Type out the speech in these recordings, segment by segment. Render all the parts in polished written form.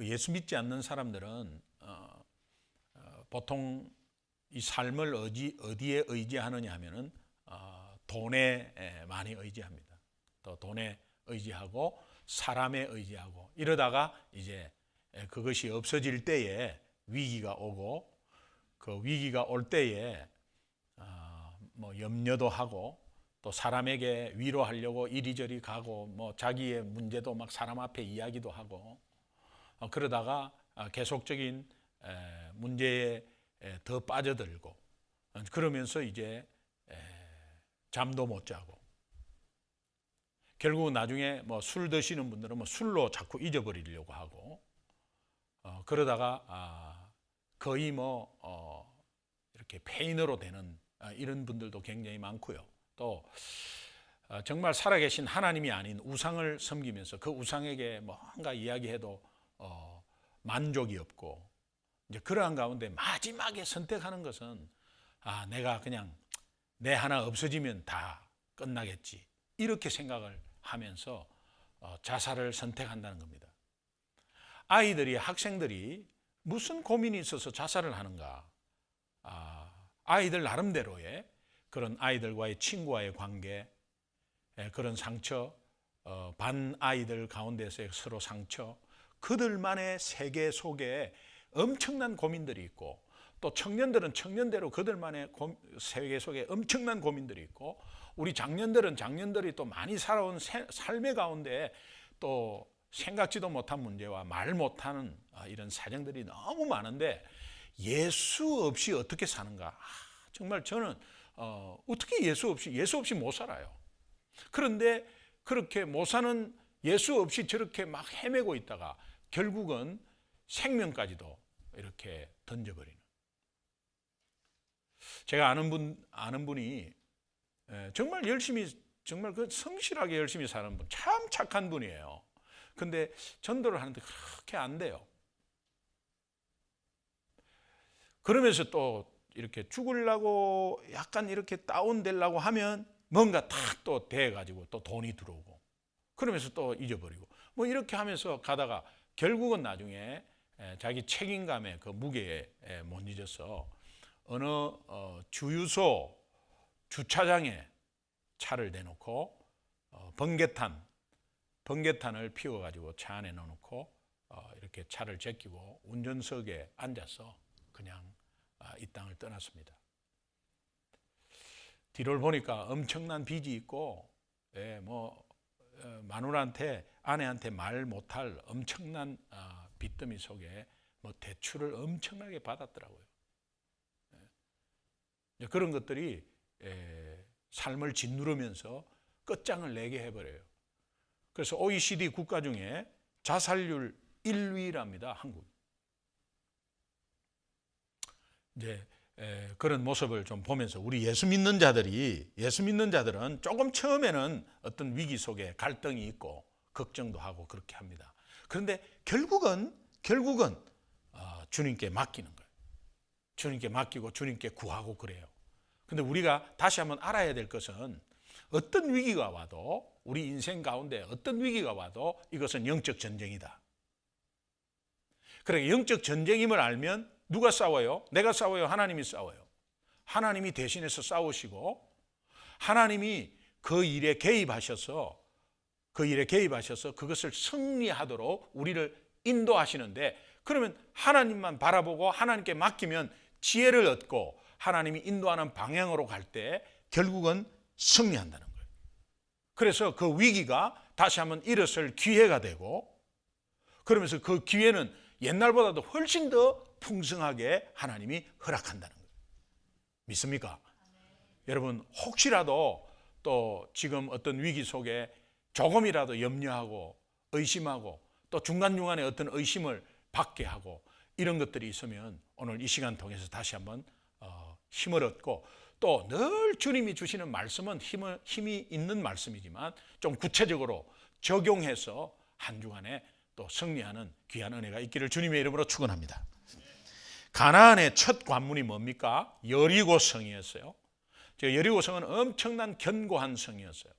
그 예수 믿지 않는 사람들은 보통 이 삶을 어디에 의지하느냐 하면은 돈에 많이 의지합니다. 또 돈에 의지하고 사람에 의지하고 이러다가 이제 그것이 없어질 때에 위기가 오고, 그 위기가 올 때에 뭐 염려도 하고 또 사람에게 위로하려고 이리저리 가고 뭐 자기의 문제도 막 사람 앞에 이야기도 하고 그러다가 계속적인 문제에 더 빠져들고 그러면서 이제 잠도 못 자고 결국 나중에 뭐 술 드시는 분들은 뭐 술로 자꾸 잊어버리려고 하고 그러다가 거의 뭐 이렇게 페인으로 되는 이런 분들도 굉장히 많고요. 또 정말 살아계신 하나님이 아닌 우상을 섬기면서 그 우상에게 뭔가 이야기해도 만족이 없고 이제 그러한 가운데 마지막에 선택하는 것은 내가 그냥 내 하나 없어지면 다 끝나겠지 이렇게 생각을 하면서 자살을 선택한다는 겁니다. 아이들이 학생들이 무슨 고민이 있어서 자살을 하는가? 아이들 나름대로의 그런 아이들과의 친구와의 관계, 그런 상처, 반 아이들 가운데서의 서로 상처, 그들만의 세계 속에 엄청난 고민들이 있고 또 청년들은 청년대로 그들만의 세계 속에 엄청난 고민들이 있고 우리 장년들은 장년들이 또 많이 살아온 삶의 가운데 또 생각지도 못한 문제와 말 못하는 이런 사정들이 너무 많은데 예수 없이 어떻게 사는가? 정말 저는 어떻게 예수 없이 못 살아요. 그런데 그렇게 못 사는 예수 없이 저렇게 막 헤매고 있다가 결국은 생명까지도 이렇게 던져버리는. 제가 아는 분이 정말 열심히 정말 그 성실하게 열심히 사는 분, 참 착한 분이에요. 근데 전도를 하는데 그렇게 안 돼요. 그러면서 또 이렇게 죽으려고 약간 이렇게 다운되려고 하면 뭔가 탁 또 돼가지고 또 돈이 들어오고 그러면서 또 잊어버리고 뭐 이렇게 하면서 가다가 결국은 나중에 자기 책임감의 그 무게에 못 잊어서 어느 주유소 주차장에 차를 대놓고 번개탄을 피워가지고 차 안에 넣어놓고 이렇게 차를 제끼고 운전석에 앉아서 그냥 이 땅을 떠났습니다. 뒤를 보니까 엄청난 빚이 있고 마누라한테 아내한테 말 못할 엄청난 빚더미 속에 뭐 대출을 엄청나게 받았더라고요. 그런 것들이 삶을 짓누르면서 끝장을 내게 해버려요. 그래서 OECD 국가 중에 자살률 1위랍니다. 한국. 이제 그런 모습을 좀 보면서 우리 예수 믿는 자들은 조금 처음에는 어떤 위기 속에 갈등이 있고 걱정도 하고 그렇게 합니다. 그런데 결국은 주님께 맡기는 거예요. 주님께 맡기고 주님께 구하고 그래요. 근데 우리가 다시 한번 알아야 될 것은 어떤 위기가 와도 우리 인생 가운데 어떤 위기가 와도 이것은 영적 전쟁이다. 그래 영적 전쟁임을 알면 누가 싸워요? 내가 싸워요? 하나님이 싸워요? 하나님이 대신해서 싸우시고 하나님이 그 일에 개입하셔서 그것을 승리하도록 우리를 인도하시는데 그러면 하나님만 바라보고 하나님께 맡기면 지혜를 얻고 하나님이 인도하는 방향으로 갈 때 결국은 승리한다는 거예요. 그래서 그 위기가 다시 한번 일어설 기회가 되고 그러면서 그 기회는 옛날보다도 훨씬 더 풍성하게 하나님이 허락한다는 거예요. 믿습니까? 여러분 혹시라도 또 지금 어떤 위기 속에 조금이라도 염려하고 의심하고 또 중간중간에 어떤 의심을 받게 하고 이런 것들이 있으면 오늘 이 시간 통해서 다시 한번 힘을 얻고 또 늘 주님이 주시는 말씀은 힘이 있는 말씀이지만 좀 구체적으로 적용해서 한 주간에 또 승리하는 귀한 은혜가 있기를 주님의 이름으로 축원합니다. 가나안의 첫 관문이 뭡니까? 여리고 성이었어요. 여리고 성은 엄청난 견고한 성이었어요.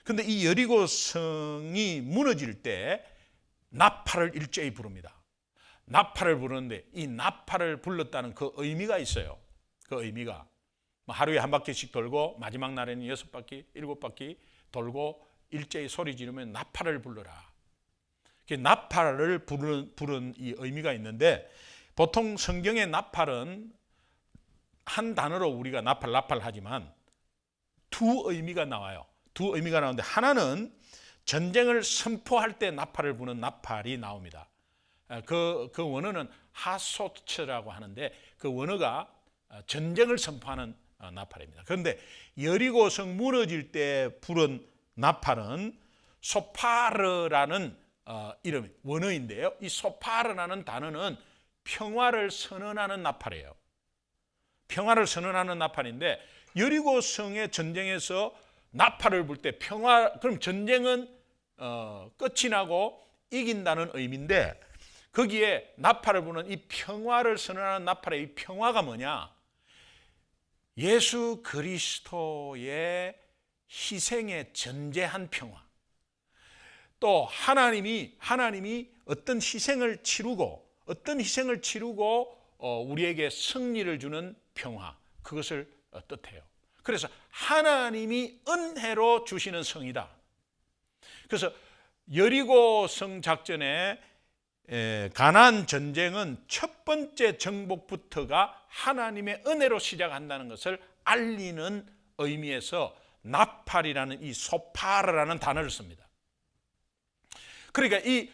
그런데 이 여리고 성이 무너질 때 나팔을 일제히 부릅니다. 나팔을 부르는데 이 나팔을 불렀다는 그 의미가 있어요. 그 의미가 하루에 한 바퀴씩 돌고 마지막 날에는 6바퀴, 7바퀴 돌고 일제히 소리 지르면 나팔을 불러라. 나팔을 부른 이 의미가 있는데, 보통 성경의 나팔은 한 단어로 우리가 나팔 하지만 두 의미가 나와요. 두 의미가 나오는데, 하나는 전쟁을 선포할 때 나팔을 부는 나팔이 나옵니다. 그 원어는 하소츠라고 하는데, 그 원어가 전쟁을 선포하는 나팔입니다. 그런데 여리고성 무너질 때 부른 나팔은 소파르라는 이름, 원어인데요. 이 소파르라는 단어는 평화를 선언하는 나팔이에요. 평화를 선언하는 나팔인데, 여리고성의 전쟁에서 나팔을 불 때 그럼 전쟁은 끝이 나고 이긴다는 의미인데, 거기에 나팔을 부는 이 평화를 선언하는 나팔의 이 평화가 뭐냐? 예수 그리스도의 희생에 전제한 평화. 또 하나님이 어떤 희생을 치르고 우리에게 승리를 주는 평화, 그것을 뜻해요. 그래서 하나님이 은혜로 주시는 성이다. 그래서 여리고성 작전에 가나안 전쟁은 첫 번째 정복부터가 하나님의 은혜로 시작한다는 것을 알리는 의미에서 나팔이라는 이 소파르라는 단어를 씁니다. 그러니까 이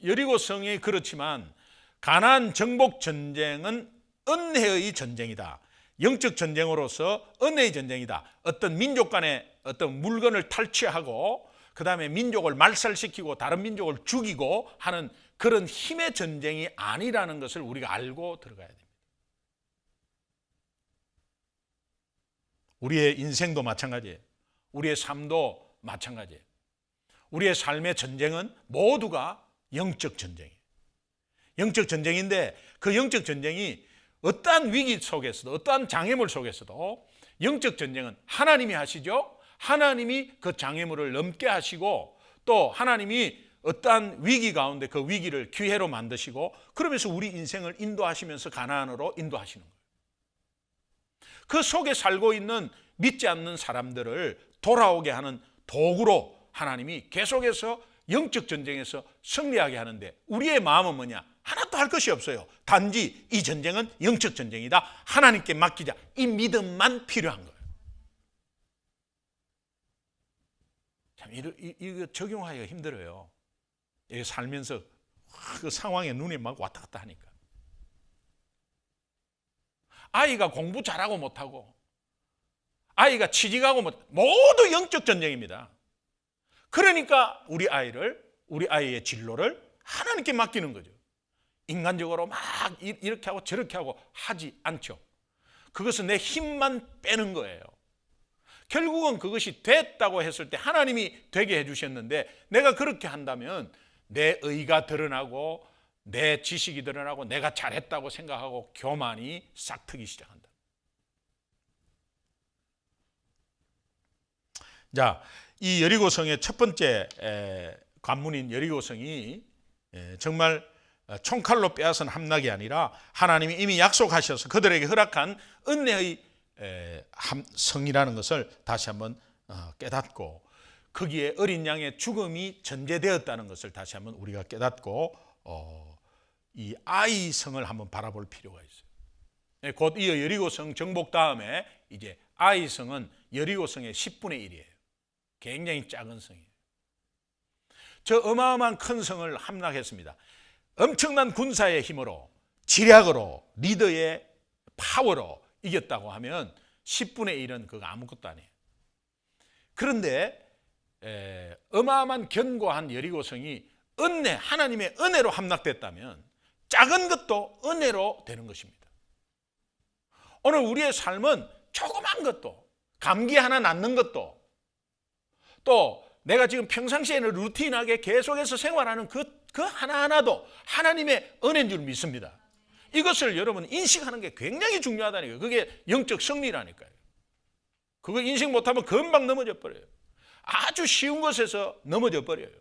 여리고성이 그렇지만 가나안 정복 전쟁은 은혜의 전쟁이다. 영적 전쟁으로서 은혜의 전쟁이다. 어떤 민족 간의 어떤 물건을 탈취하고 그 다음에 민족을 말살시키고 다른 민족을 죽이고 하는 그런 힘의 전쟁이 아니라는 것을 우리가 알고 들어가야 됩니다. 우리의 인생도 마찬가지예요. 우리의 삶도 마찬가지예요. 우리의 삶의 전쟁은 모두가 영적 전쟁이에요. 영적 전쟁인데, 그 영적 전쟁이 어떠한 위기 속에서도, 어떠한 장애물 속에서도 영적 전쟁은 하나님이 하시죠. 하나님이 그 장애물을 넘게 하시고, 또 하나님이 어떠한 위기 가운데 그 위기를 기회로 만드시고, 그러면서 우리 인생을 인도하시면서 가나안으로 인도하시는 거예요. 그 속에 살고 있는 믿지 않는 사람들을 돌아오게 하는 도구로 하나님이 계속해서 영적 전쟁에서 승리하게 하는데, 우리의 마음은 뭐냐? 하나도 할 것이 없어요. 단지 이 전쟁은 영적 전쟁이다, 하나님께 맡기자, 이 믿음만 필요한 거예요. 참 이거 적용하기가 힘들어요. 이게 살면서 그 상황에 눈에 막 왔다 갔다 하니까. 아이가 공부 잘하고 못하고, 아이가 취직하고 모두 영적 전쟁입니다. 그러니까 우리 아이의 진로를 하나님께 맡기는 거죠. 인간적으로 막 이렇게 하고 저렇게 하고 하지 않죠. 그것은 내 힘만 빼는 거예요. 결국은 그것이 됐다고 했을 때 하나님이 되게 해주셨는데, 내가 그렇게 한다면 내 의가 드러나고 내 지식이 드러나고 내가 잘했다고 생각하고 교만이 싹트기 시작한다. 자, 이 여리고성의 첫 번째 관문인 여리고성이 정말 총칼로 빼앗은 함락이 아니라 하나님이 이미 약속하셔서 그들에게 허락한 은혜의 성이라는 것을 다시 한번 깨닫고, 거기에 어린 양의 죽음이 전제되었다는 것을 다시 한번 우리가 깨닫고 이 아이 성을 한번 바라볼 필요가 있어요. 곧 이 여리고성 정복 다음에 이제 아이 성은 여리고성의 10분의 1이에요. 굉장히 작은 성이에요. 저 어마어마한 큰 성을 함락했습니다. 엄청난 군사의 힘으로, 지략으로, 리더의 파워로 이겼다고 하면 10분의 1은 그거 아무것도 아니에요. 그런데 어마어마한 견고한 여리고성이 하나님의 은혜로 함락됐다면 작은 것도 은혜로 되는 것입니다. 오늘 우리의 삶은 조그만 것도, 감기 하나 낫는 것도, 또 내가 지금 평상시에는 루틴하게 계속해서 생활하는 그 하나하나도 하나님의 은혜인 줄 믿습니다. 이것을 여러분 인식하는 게 굉장히 중요하다니까요. 그게 영적 승리라니까요. 그거 인식 못하면 금방 넘어져 버려요. 아주 쉬운 것에서 넘어져 버려요.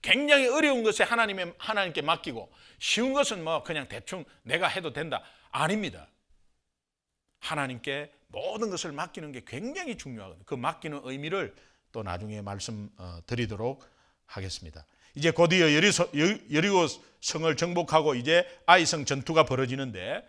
굉장히 어려운 것에 하나님께 맡기고 쉬운 것은 뭐 그냥 대충 내가 해도 된다. 아닙니다. 하나님께 모든 것을 맡기는 게 굉장히 중요하거든요. 그 맡기는 의미를 또 나중에 말씀드리도록 하겠습니다. 이제 곧이어 여리고 성을 정복하고 이제 아이성 전투가 벌어지는데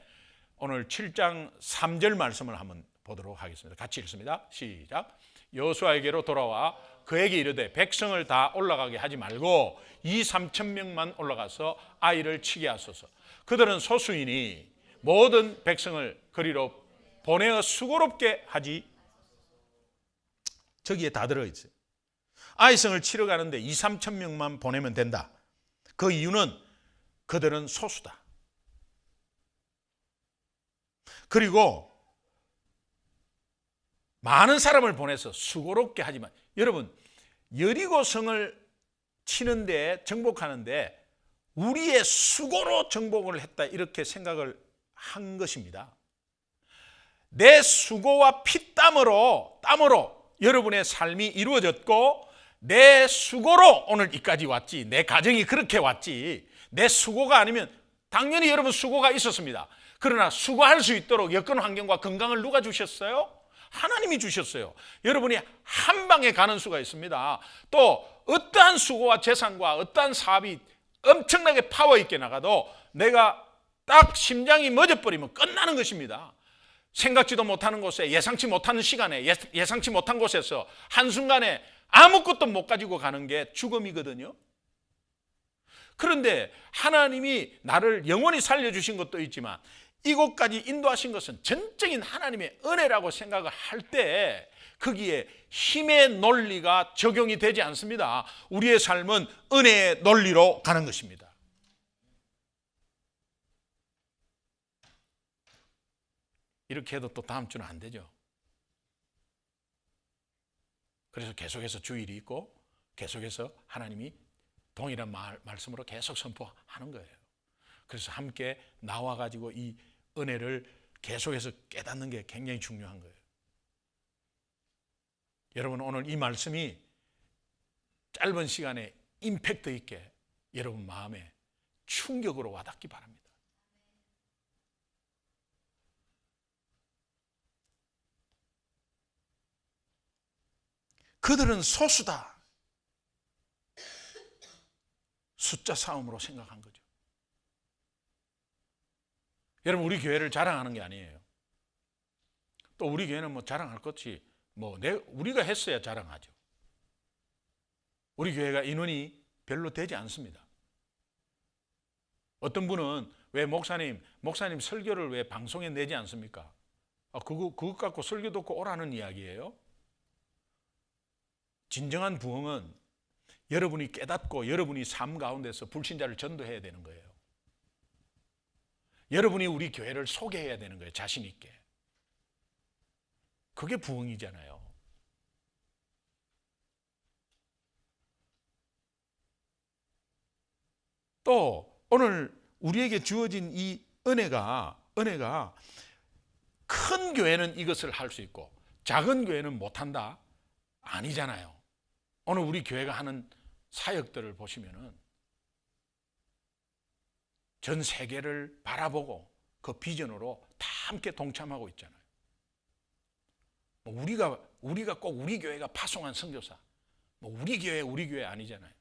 오늘 7장 3절 말씀을 한번 보도록 하겠습니다. 같이 읽습니다. 시작. 여호수아에게로 돌아와 그에게 이르되 백성을 다 올라가게 하지 말고 2,3천 명만 올라가서 아이를 치게 하소서. 그들은 소수이니 모든 백성을 그리로 보내어 수고롭게 하지. 저기에 다 들어있어요. 아이성을 치러 가는데 2,3천 명만 보내면 된다. 그 이유는 그들은 소수다. 그리고 많은 사람을 보내서 수고롭게 하지만, 여러분 여리고성을 치는데 정복하는데 우리의 수고로 정복을 했다 이렇게 생각을 한 것입니다. 내 수고와 피땀으로 여러분의 삶이 이루어졌고 내 수고로 오늘 이까지 왔지, 내 가정이 그렇게 왔지, 내 수고가 아니면 당연히 여러분 수고가 있었습니다. 그러나 수고할 수 있도록 여건 환경과 건강을 누가 주셨어요? 하나님이 주셨어요. 여러분이 한 방에 가는 수가 있습니다. 또 어떠한 수고와 재산과 어떠한 사업이 엄청나게 파워 있게 나가도 내가 딱 심장이 멎어버리면 끝나는 것입니다. 생각지도 못하는 곳에, 예상치 못하는 시간에, 예상치 못한 곳에서 한순간에 아무것도 못 가지고 가는 게 죽음이거든요. 그런데 하나님이 나를 영원히 살려주신 것도 있지만 이곳까지 인도하신 것은 전적인 하나님의 은혜라고 생각을 할 때 거기에 힘의 논리가 적용이 되지 않습니다. 우리의 삶은 은혜의 논리로 가는 것입니다. 이렇게 해도 또 다음 주는 안 되죠. 그래서 계속해서 주일이 있고 계속해서 하나님이 동일한 말씀으로 계속 선포하는 거예요. 그래서 함께 나와가지고 이 은혜를 계속해서 깨닫는 게 굉장히 중요한 거예요. 여러분 오늘 이 말씀이 짧은 시간에 임팩트 있게 여러분 마음에 충격으로 와닿기 바랍니다. 그들은 소수다. 숫자 싸움으로 생각한 거죠. 여러분 우리 교회를 자랑하는 게 아니에요. 또 우리 교회는 뭐 자랑할 것이 우리가 했어야 자랑하죠. 우리 교회가 인원이 별로 되지 않습니다. 어떤 분은 왜 목사님 설교를 왜 방송에 내지 않습니까? 그것 갖고 설교 듣고 오라는 이야기예요. 진정한 부흥은 여러분이 깨닫고 여러분이 삶 가운데서 불신자를 전도해야 되는 거예요. 여러분이 우리 교회를 소개해야 되는 거예요. 자신 있게. 그게 부흥이잖아요. 또 오늘 우리에게 주어진 이 은혜가 큰 교회는 이것을 할 수 있고 작은 교회는 못한다? 아니잖아요. 오늘 우리 교회가 하는 사역들을 보시면은 전 세계를 바라보고 그 비전으로 다 함께 동참하고 있잖아요. 우리가 꼭 우리 교회가 파송한 선교사, 우리 교회 아니잖아요.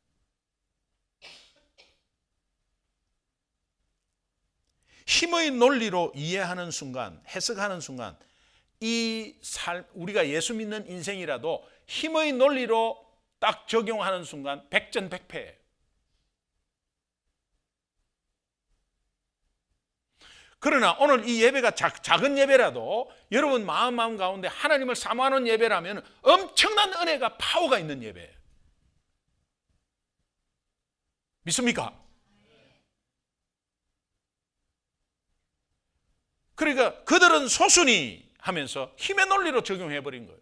힘의 논리로 이해하는 순간, 해석하는 순간 이 우리가 예수 믿는 인생이라도 힘의 논리로 딱 적용하는 순간 백전백패예요. 그러나 오늘 이 예배가 작은 예배라도 여러분 마음 가운데 하나님을 사모하는 예배라면 엄청난 은혜가 파워가 있는 예배예요. 믿습니까? 그러니까 그들은 소수니 하면서 힘의 논리로 적용해버린 거예요.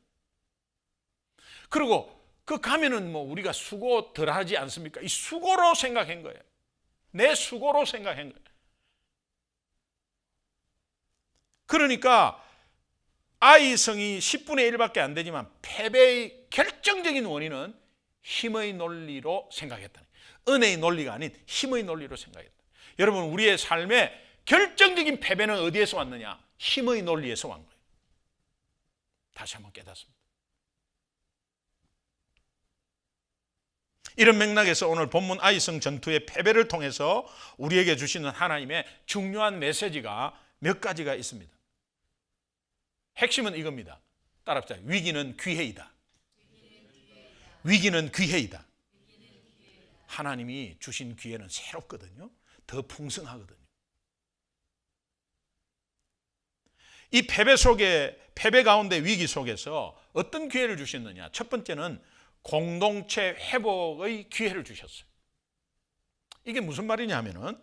그리고 가면은 우리가 수고 덜 하지 않습니까? 이 수고로 생각한 거예요. 내 수고로 생각한 거예요. 그러니까 아이성이 10분의 1밖에 안 되지만 패배의 결정적인 원인은 힘의 논리로 생각했다는 거예요. 은혜의 논리가 아닌 힘의 논리로 생각했다. 여러분, 우리의 삶에 결정적인 패배는 어디에서 왔느냐? 힘의 논리에서 온 거예요. 다시 한번 깨닫습니다. 이런 맥락에서 오늘 본문 아이성 전투의 패배를 통해서 우리에게 주시는 하나님의 중요한 메시지가 몇 가지가 있습니다. 핵심은 이겁니다. 따라합시다. 위기는 기회이다. 위기는 기회이다. 하나님이 주신 기회는 새롭거든요. 더 풍성하거든요. 이 패배 가운데 위기 속에서 어떤 기회를 주셨느냐? 첫 번째는 공동체 회복의 기회를 주셨어요. 이게 무슨 말이냐 하면은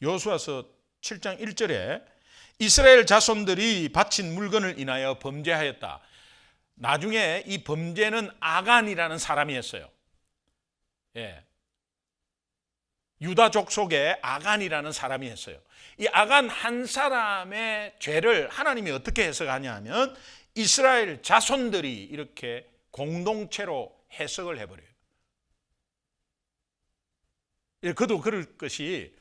여호수아서 7장 1절에 이스라엘 자손들이 바친 물건을 인하여 범죄하였다. 나중에 이 범죄는 아간이라는 사람이 했어요. 예. 유다족 속에 아간이라는 사람이 했어요. 이 아간 한 사람의 죄를 하나님이 어떻게 해석하냐 하면 이스라엘 자손들이 이렇게 공동체로 해석을 해버려요. 그도 그럴 것이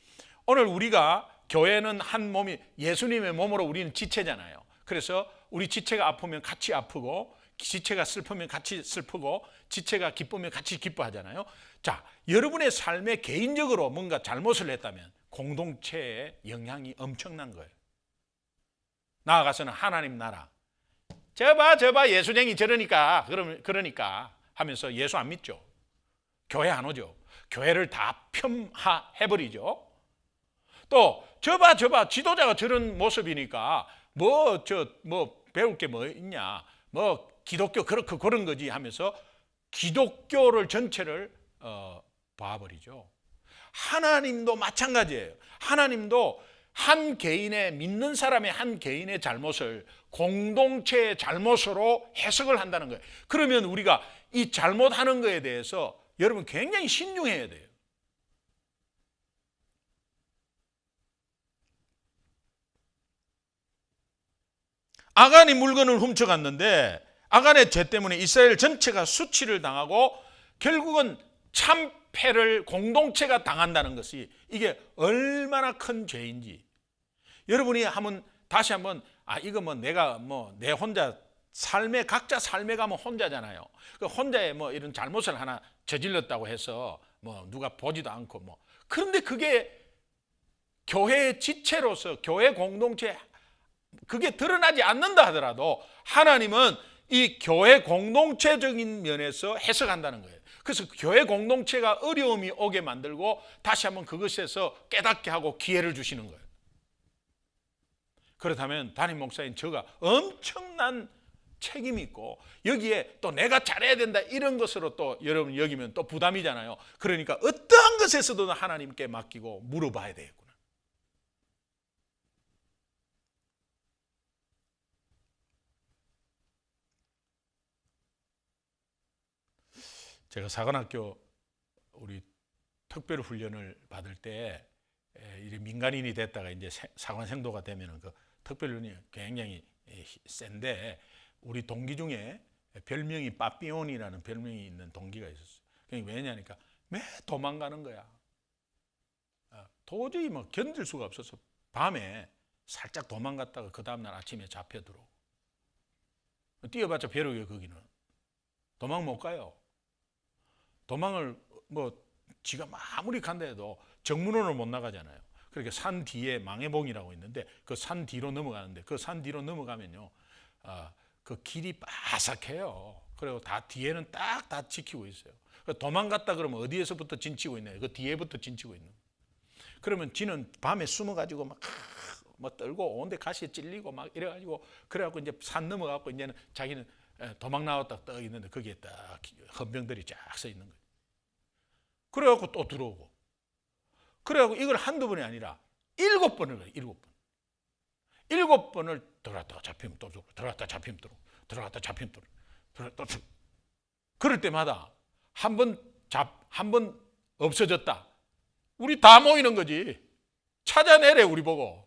오늘 우리가 교회는 한 몸이 예수님의 몸으로 우리는 지체잖아요. 그래서 우리 지체가 아프면 같이 아프고 지체가 슬프면 같이 슬프고 지체가 기쁘면 같이 기뻐하잖아요. 자, 여러분의 삶에 개인적으로 뭔가 잘못을 했다면 공동체의 영향이 엄청난 거예요. 나아가서는 하나님 나라. 저봐 예수쟁이 저러니까 하면서 예수 안 믿죠. 교회 안 오죠. 교회를 다 폄하해버리죠. 또 저봐 지도자가 저런 모습이니까 뭐 배울 게 뭐 있냐, 뭐 기독교 그렇고 그런 거지 하면서 기독교를 전체를 봐버리죠. 하나님도 마찬가지예요. 하나님도 한 개인의 믿는 사람의 한 개인의 잘못을 공동체의 잘못으로 해석을 한다는 거예요. 그러면 우리가 이 잘못하는 거에 대해서 여러분 굉장히 신중해야 돼요. 아간이 물건을 훔쳐갔는데 아간의 죄 때문에 이스라엘 전체가 수치를 당하고 결국은 참패를 공동체가 당한다는 것이 이게 얼마나 큰 죄인지 여러분이 다시 한번 이거 내가 내 혼자 각자 삶에 가면 혼자잖아요. 그 혼자의 이런 잘못을 하나 저질렀다고 해서 누가 보지도 않고 그런데 그게 교회의 지체로서 교회 공동체 그게 드러나지 않는다 하더라도 하나님은 이 교회 공동체적인 면에서 해석한다는 거예요. 그래서 교회 공동체가 어려움이 오게 만들고 다시 한번 그것에서 깨닫게 하고 기회를 주시는 거예요. 그렇다면 담임 목사인 저가 엄청난 책임이 있고 여기에 또 내가 잘해야 된다 이런 것으로 또 여러분 여기면 또 부담이잖아요. 그러니까 어떠한 것에서도 하나님께 맡기고 물어봐야 되겠구나. 제가 사관학교 우리 특별 훈련을 받을 때 민간인이 됐다가 이제 사관생도가 되면은 그 특별훈련이 굉장히 센데 우리 동기 중에 별명이 빠삐온이라는 별명이 있는 동기가 있었어요. 왜냐니까 매 도망가는 거야. 도저히 견딜 수가 없어서 밤에 살짝 도망갔다가 그 다음날 아침에 잡혀 들어오고 뛰어봤자 벼룩이에요. 거기는 도망 못 가요. 도망을 지가 아무리 간다 해도 정문으로 못 나가잖아요. 그러니까 산 뒤에 망해봉이라고 있는데 그 산 뒤로 넘어가는데 그 산 뒤로 넘어가면요 그 길이 바삭해요. 그리고 다 뒤에는 딱 다 지키고 있어요. 도망갔다 그러면 어디에서부터 진치고 있나요? 그 뒤에부터 진치고 있는. 그러면 지는 밤에 숨어가지고 막 떨고 온데 가시에 찔리고 막 이래가지고 그래갖고 이제 산 넘어가고 이제는 자기는 도망 나왔다 떠 있는데 거기에 딱 헌병들이 쫙 서 있는 거예요. 그래갖고 또 들어오고. 그래갖고 이걸 한두 번이 아니라 7번을 해요. 7번을 들어갔다가 잡히면 또 들어오고 들어갔다가 잡히면 들어오고 들어갔다가 잡히면 들어오고 또 그럴 때마다 한 번 없어졌다. 우리 다 모이는 거지. 찾아내래 우리 보고.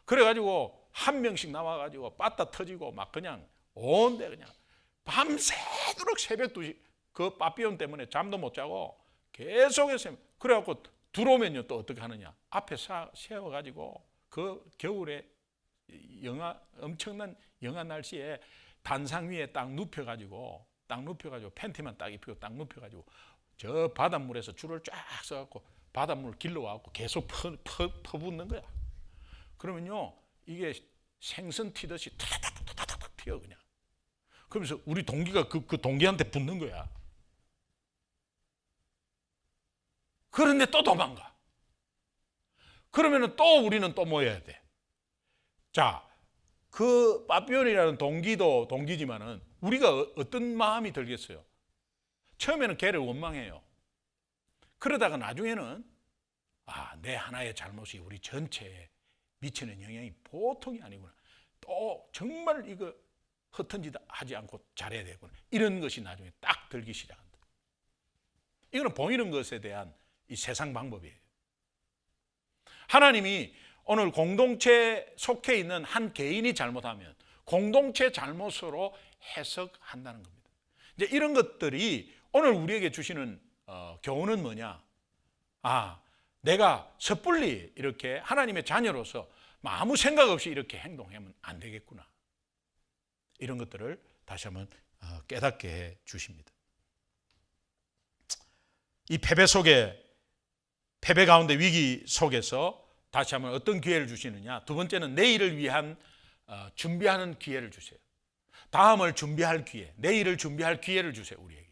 그래가지고 한 명씩 나와가지고 빠따 터지고 막 그냥 온데 그냥 밤새도록 새벽 2시 그 빠삐온 때문에 잠도 못 자고 계속해서 그래갖고 들어오면요 또 어떻게 하느냐, 앞에 세워가지고 그 겨울에 엄청난 영하 날씨에 단상 위에 딱 눕혀가지고 팬티만 딱 입히고 딱 눕혀가지고 저 바닷물에서 줄을 쫙 써갖고 바닷물 길러와갖고 계속 퍼붓는 거야. 그러면요 이게 생선 튀듯이 타닥타닥 튀어 그냥. 그러면서 우리 동기가 그 동기한테 붙는 거야. 그런데 또 도망가. 그러면은 또 우리는 또 뭐 해야 돼? 자, 그 빠삐온이라는 동기도 동기지만은 우리가 어떤 마음이 들겠어요? 처음에는 걔를 원망해요. 그러다가 나중에는 내 하나의 잘못이 우리 전체에 미치는 영향이 보통이 아니구나. 또 정말 이거 허튼 짓 하지 않고 잘해야 되구나. 이런 것이 나중에 딱 들기 시작한다. 이거는 보이는 것에 대한 이 세상 방법이에요. 하나님이 오늘 공동체에 속해 있는 한 개인이 잘못하면 공동체 잘못으로 해석한다는 겁니다. 이제 이런 것들이 오늘 우리에게 주시는 교훈은 뭐냐? 내가 섣불리 이렇게 하나님의 자녀로서 아무 생각 없이 이렇게 행동하면 안 되겠구나. 이런 것들을 다시 한번 깨닫게 해 주십니다. 이 패배 가운데 위기 속에서 다시 한번 어떤 기회를 주시느냐? 두 번째는 내일을 위한 준비하는 기회를 주세요. 다음을 준비할 기회, 내일을 준비할 기회를 주세요, 우리에게.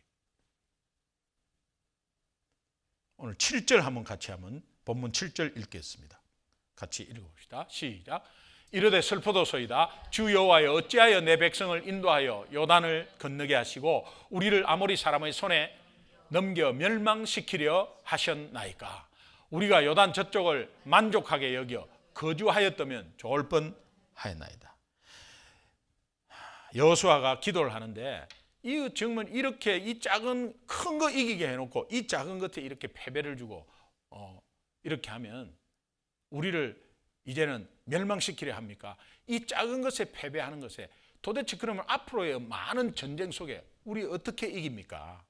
오늘 7절 한번 같이 한번 본문 7절 읽겠습니다. 같이 읽어봅시다. 시작. 이르되 슬프도소이다. 주 여호와여 어찌하여 내 백성을 인도하여 요단을 건너게 하시고 우리를 아모리 사람의 손에 넘겨 멸망시키려 하셨나이까. 우리가 요단 저쪽을 만족하게 여겨 거주하였다면 좋을 뻔하였나이다. 여호수아가 기도를 하는데 이 정말 이렇게 이 작은 큰 거 이기게 해놓고 이 작은 것에 이렇게 패배를 주고 이렇게 하면 우리를 이제는 멸망시키려 합니까? 이 작은 것에 패배하는 것에 도대체 그러면 앞으로의 많은 전쟁 속에 우리 어떻게 이깁니까?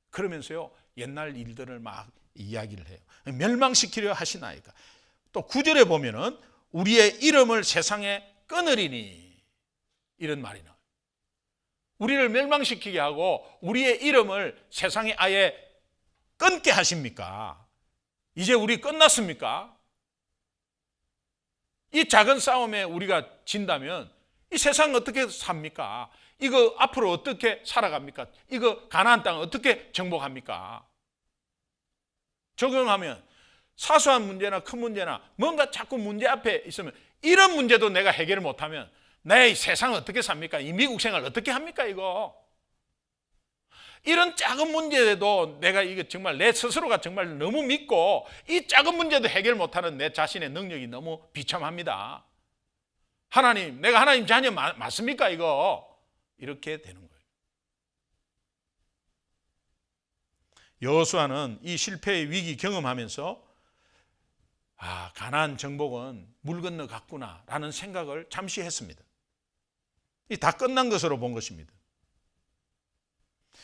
그러면서요 옛날 일들을 막 이야기를 해요. 멸망시키려 하시나이까. 또 9절에 보면은 우리의 이름을 세상에 끊으리니 이런 말이 나와요. 우리를 멸망시키게 하고 우리의 이름을 세상에 아예 끊게 하십니까? 이제 우리 끝났습니까? 이 작은 싸움에 우리가 진다면 이 세상 어떻게 삽니까? 이거 앞으로 어떻게 살아갑니까? 이거 가나안 땅 어떻게 정복합니까? 적용하면 사소한 문제나 큰 문제나 뭔가 자꾸 문제 앞에 있으면 이런 문제도 내가 해결을 못하면 내 세상 어떻게 삽니까? 이 미국 생활 어떻게 합니까? 이거 이런 작은 문제에도 내가 이게 정말 내 스스로가 정말 너무 믿고 이 작은 문제도 해결 못하는 내 자신의 능력이 너무 비참합니다. 하나님, 내가 하나님 자녀 맞습니까? 이거 이렇게 되는 거예요. 여호수아는 이 실패의 위기 경험하면서 가나안 정복은 물 건너 갔구나라는 생각을 잠시 했습니다. 이 다 끝난 것으로 본 것입니다.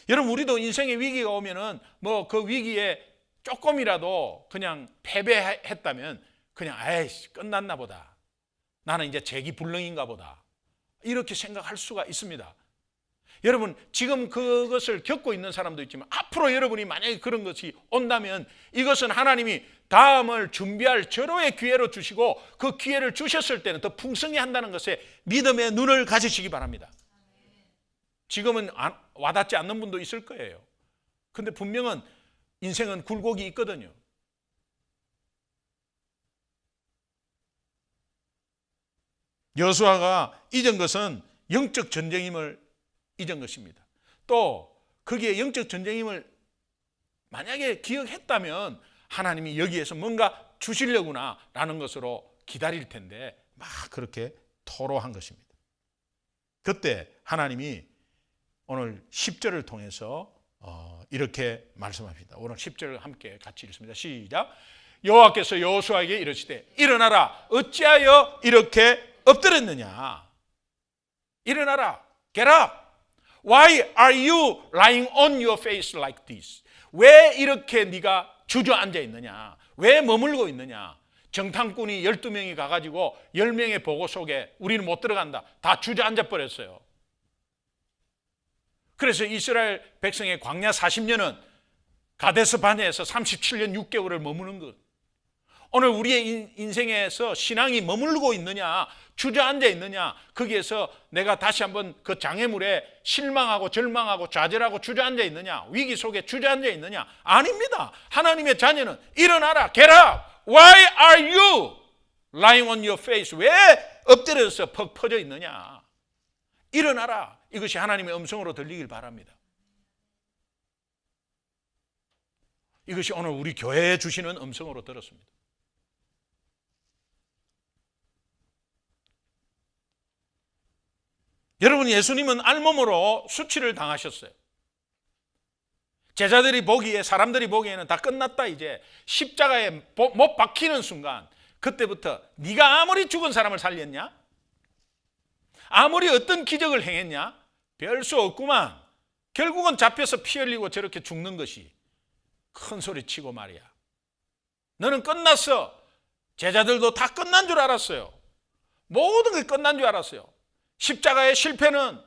여러분 우리도 인생의 위기가 오면은 뭐 그 위기에 조금이라도 그냥 패배했다면 그냥 끝났나 보다. 나는 이제 재기불능인가 보다. 이렇게 생각할 수가 있습니다. 여러분 지금 그것을 겪고 있는 사람도 있지만 앞으로 여러분이 만약에 그런 것이 온다면 이것은 하나님이 다음을 준비할 절호의 기회로 주시고 그 기회를 주셨을 때는 더 풍성히 한다는 것에 믿음의 눈을 가지시기 바랍니다. 지금은 와닿지 않는 분도 있을 거예요. 근데 분명은 인생은 굴곡이 있거든요. 여호수아가 잊은 것은 영적 전쟁임을 잊은 것입니다. 또 거기에 영적 전쟁임을 만약에 기억했다면 하나님이 여기에서 뭔가 주시려구나 라는 것으로 기다릴 텐데 막 그렇게 토로한 것입니다. 그때 하나님이 오늘 10절을 통해서 이렇게 말씀합니다. 오늘 10절을 함께 같이 읽습니다. 시작. 여호와께서 여호수아에게 이르시되 일어나라 어찌하여 이렇게 엎드렸느냐. 일어나라. Get up. Why are you lying on your face like this? 왜 이렇게 네가 주저앉아 있느냐? 왜 머물고 있느냐? 정탐꾼이 12명이 가가지고 10명의 보고 속에 우리는 못 들어간다. 다 주저앉아 버렸어요. 그래서 이스라엘 백성의 광야 40년은 가데스 바네에서 37년 6개월을 머무는 것. 오늘 우리의 인생에서 신앙이 머물고 있느냐, 주저앉아 있느냐, 거기에서 내가 다시 한번 그 장애물에 실망하고 절망하고 좌절하고 주저앉아 있느냐, 위기 속에 주저앉아 있느냐? 아닙니다. 하나님의 자녀는 일어나라, get up. Why are you lying on your face? 왜 엎드려서 퍽 퍼져 있느냐? 일어나라. 이것이 하나님의 음성으로 들리길 바랍니다. 이것이 오늘 우리 교회에 주시는 음성으로 들었습니다. 여러분, 예수님은 알몸으로 수치를 당하셨어요. 제자들이 보기에, 사람들이 보기에는 다 끝났다. 이제 십자가에 못 박히는 순간, 그때부터 네가 아무리 죽은 사람을 살렸냐? 아무리 어떤 기적을 행했냐? 별 수 없구만. 결국은 잡혀서 피 흘리고 저렇게 죽는 것이 큰 소리 치고 말이야. 너는 끝났어. 제자들도 다 끝난 줄 알았어요. 모든 게 끝난 줄 알았어요. 십자가의 실패는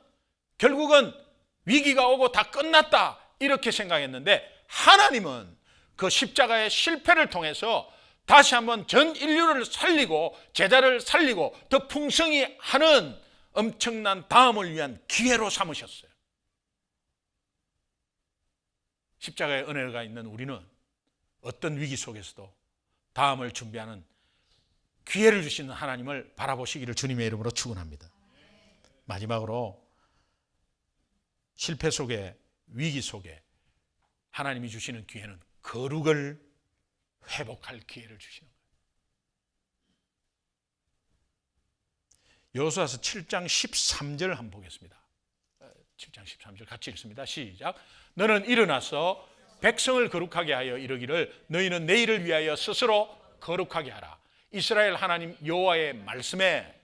결국은 위기가 오고 다 끝났다, 이렇게 생각했는데, 하나님은 그 십자가의 실패를 통해서 다시 한번 전 인류를 살리고 제자를 살리고 더 풍성히 하는 엄청난 다음을 위한 기회로 삼으셨어요. 십자가의 은혜가 있는 우리는 어떤 위기 속에서도 다음을 준비하는 기회를 주시는 하나님을 바라보시기를 주님의 이름으로 축원합니다. 마지막으로 실패 속에, 위기 속에 하나님이 주시는 기회는 거룩을 회복할 기회를 주시는 거예요. 여호수아서 7장 13절 한번 보겠습니다. 7장 13절 같이 읽습니다. 시작. 너는 일어나서 백성을 거룩하게 하여 이르기를 너희는 내일을 위하여 스스로 거룩하게 하라. 이스라엘 하나님 여호와의 말씀에,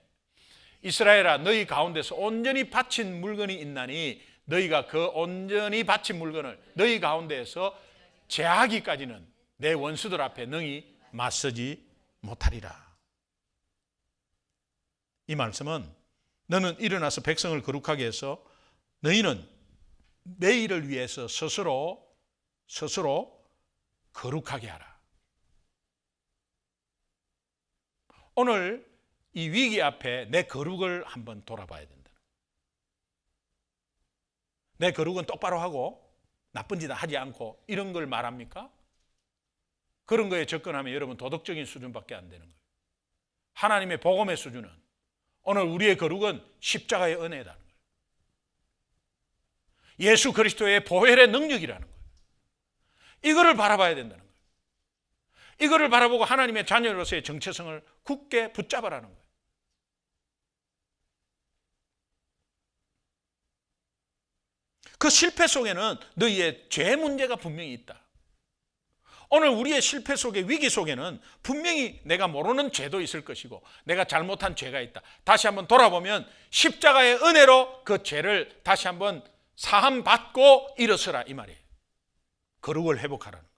이스라엘아 너희 가운데서 온전히 바친 물건이 있나니 너희가 그 온전히 바친 물건을 너희 가운데에서 제하기까지는 내 원수들 앞에 능히 맞서지 못하리라. 이 말씀은 너는 일어나서 백성을 거룩하게 해서 너희는 내일을 위해서 스스로 거룩하게 하라. 오늘 이 위기 앞에 내 거룩을 한번 돌아봐야 된다. 내 거룩은 똑바로 하고 나쁜 짓 하지 않고 이런 걸 말합니까? 그런 거에 접근하면 여러분 도덕적인 수준밖에 안 되는 거예요. 하나님의 복음의 수준은, 오늘 우리의 거룩은 십자가의 은혜라는 거예요. 예수 그리스도의 보혈의 능력이라는 거예요. 이거를 바라봐야 된다는 거예요. 이거를 바라보고 하나님의 자녀로서의 정체성을 굳게 붙잡아라는 거예요. 그 실패 속에는 너희의 죄 문제가 분명히 있다. 오늘 우리의 실패 속에, 위기 속에는 분명히 내가 모르는 죄도 있을 것이고 내가 잘못한 죄가 있다. 다시 한번 돌아보면 십자가의 은혜로 그 죄를 다시 한번 사함받고 일어서라, 이 말이에요. 거룩을 회복하라는 거예요.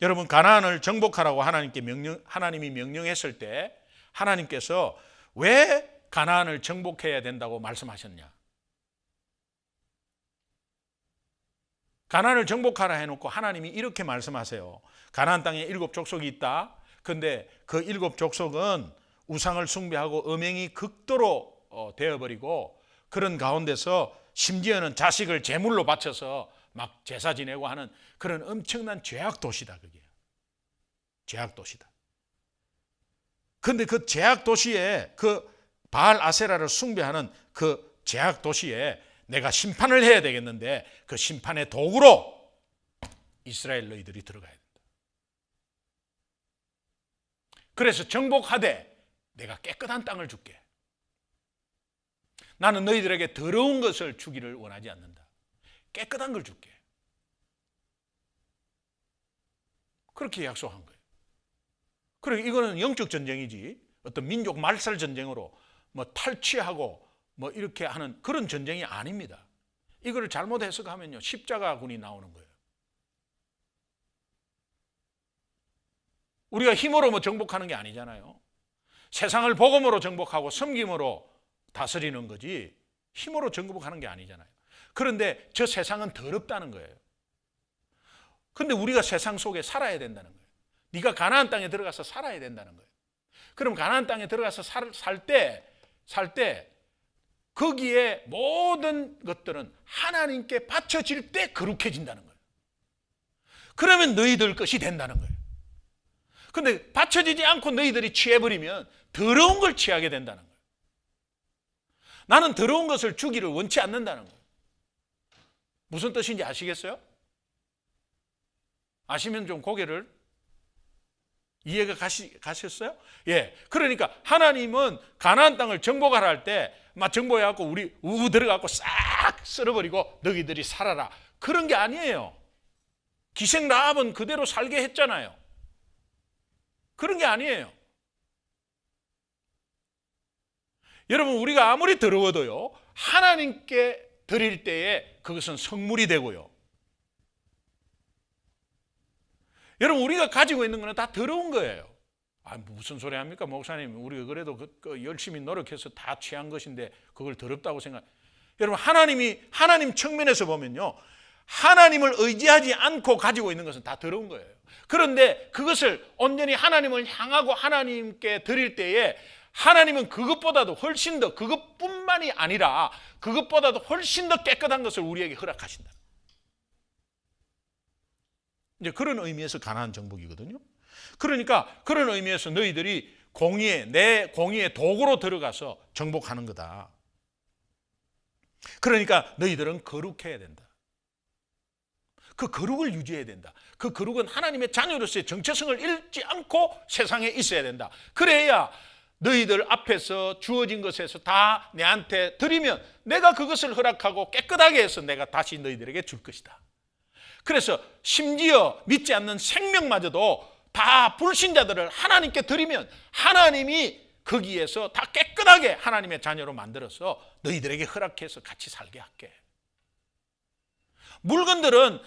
여러분, 가나안을 정복하라고 하나님이 명령했을 때 하나님께서 왜 가나안을 정복해야 된다고 말씀하셨냐? 가나안을 정복하라 해놓고 하나님이 이렇게 말씀하세요. 가나안 땅에 7 족속이 있다. 그런데 그 7 족속은 우상을 숭배하고 음행이 극도로 되어버리고, 그런 가운데서 심지어는 자식을 제물로 바쳐서 막 제사 지내고 하는 그런 엄청난 죄악 도시다. 그게 죄악 도시다. 그런데 그 죄악 도시에, 그 바알 아세라를 숭배하는 그 죄악 도시에 내가 심판을 해야 되겠는데, 그 심판의 도구로 이스라엘 너희들이 들어가야 된다. 그래서 정복하되 내가 깨끗한 땅을 줄게. 나는 너희들에게 더러운 것을 주기를 원하지 않는다. 깨끗한 걸 줄게. 그렇게 약속한 거예요. 그리고 이거는 영적 전쟁이지, 어떤 민족 말살 전쟁으로 뭐 탈취하고 뭐 이렇게 하는 그런 전쟁이 아닙니다. 이거를 잘못 해석하면요, 십자가군이 나오는 거예요. 우리가 힘으로 뭐 정복하는 게 아니잖아요. 세상을 복음으로 정복하고 섬김으로 다스리는 거지 힘으로 정복하는 게 아니잖아요. 그런데 저 세상은 더럽다는 거예요. 근데 우리가 세상 속에 살아야 된다는 거예요. 네가 가나안 땅에 들어가서 살아야 된다는 거예요. 그럼 가나안 땅에 들어가서 살 때 거기에 모든 것들은 하나님께 바쳐질 때 거룩해진다는 거예요. 그러면 너희들 것이 된다는 거예요. 근데 바쳐지지 않고 너희들이 취해버리면 더러운 걸 취하게 된다는 거예요. 나는 더러운 것을 주기를 원치 않는다는 거예요. 무슨 뜻인지 아시겠어요? 아시면 좀 고개를 이해가 가셨어요? 예. 그러니까 하나님은 가나안 땅을 정복하라 할 때 막 정복해갖고 우리 들어가고 싹 쓸어버리고 너희들이 살아라. 그런 게 아니에요. 기생 라합은 그대로 살게 했잖아요. 그런 게 아니에요. 여러분, 우리가 아무리 더러워도요, 하나님께 드릴 때에 그것은 성물이 되고요. 여러분, 우리가 가지고 있는 거는 다 더러운 거예요. 아, 무슨 소리 합니까, 목사님? 우리가 그래도 열심히 노력해서 다 취한 것인데 그걸 더럽다고 생각. 여러분, 하나님 측면에서 보면요, 하나님을 의지하지 않고 가지고 있는 것은 다 더러운 거예요. 그런데 그것을 온전히 하나님을 향하고 하나님께 드릴 때에 하나님은 그것보다도 훨씬 더, 그것뿐만이 아니라 그것보다도 훨씬 더 깨끗한 것을 우리에게 허락하신다. 이제 그런 의미에서 가나안 정복이거든요. 그러니까 그런 의미에서 너희들이 내 공의의 도구로 들어가서 정복하는 거다. 그러니까 너희들은 거룩해야 된다. 그 거룩을 유지해야 된다. 그 거룩은 하나님의 자녀로서의 정체성을 잃지 않고 세상에 있어야 된다. 그래야 너희들 앞에서 주어진 것에서 다 내한테 드리면 내가 그것을 허락하고 깨끗하게 해서 내가 다시 너희들에게 줄 것이다. 그래서 심지어 믿지 않는 생명마저도 다 불신자들을 하나님께 드리면 하나님이 거기에서 다 깨끗하게 하나님의 자녀로 만들어서 너희들에게 허락해서 같이 살게 할게. 물건들은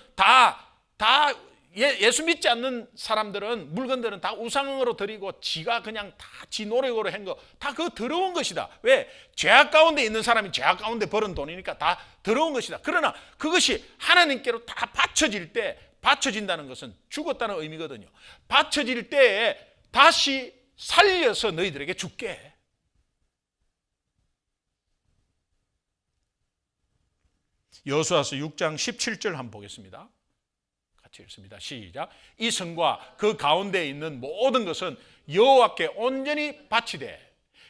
예수 믿지 않는 사람들은 물건들은 다 우상으로 드리고 지가 그냥 다 지 노력으로 한 거 다 그거 더러운 것이다. 왜? 죄악 가운데 있는 사람이 죄악 가운데 벌은 돈이니까 다 더러운 것이다. 그러나 그것이 하나님께로 다 바쳐진다는 것은 죽었다는 의미거든요. 바쳐질 때에 다시 살려서 너희들에게 줄게. 여호수아서 6장 17절 한번 보겠습니다. 같이 읽습니다. 시작. 이 성과 그 가운데 있는 모든 것은 여호와께 온전히 바치되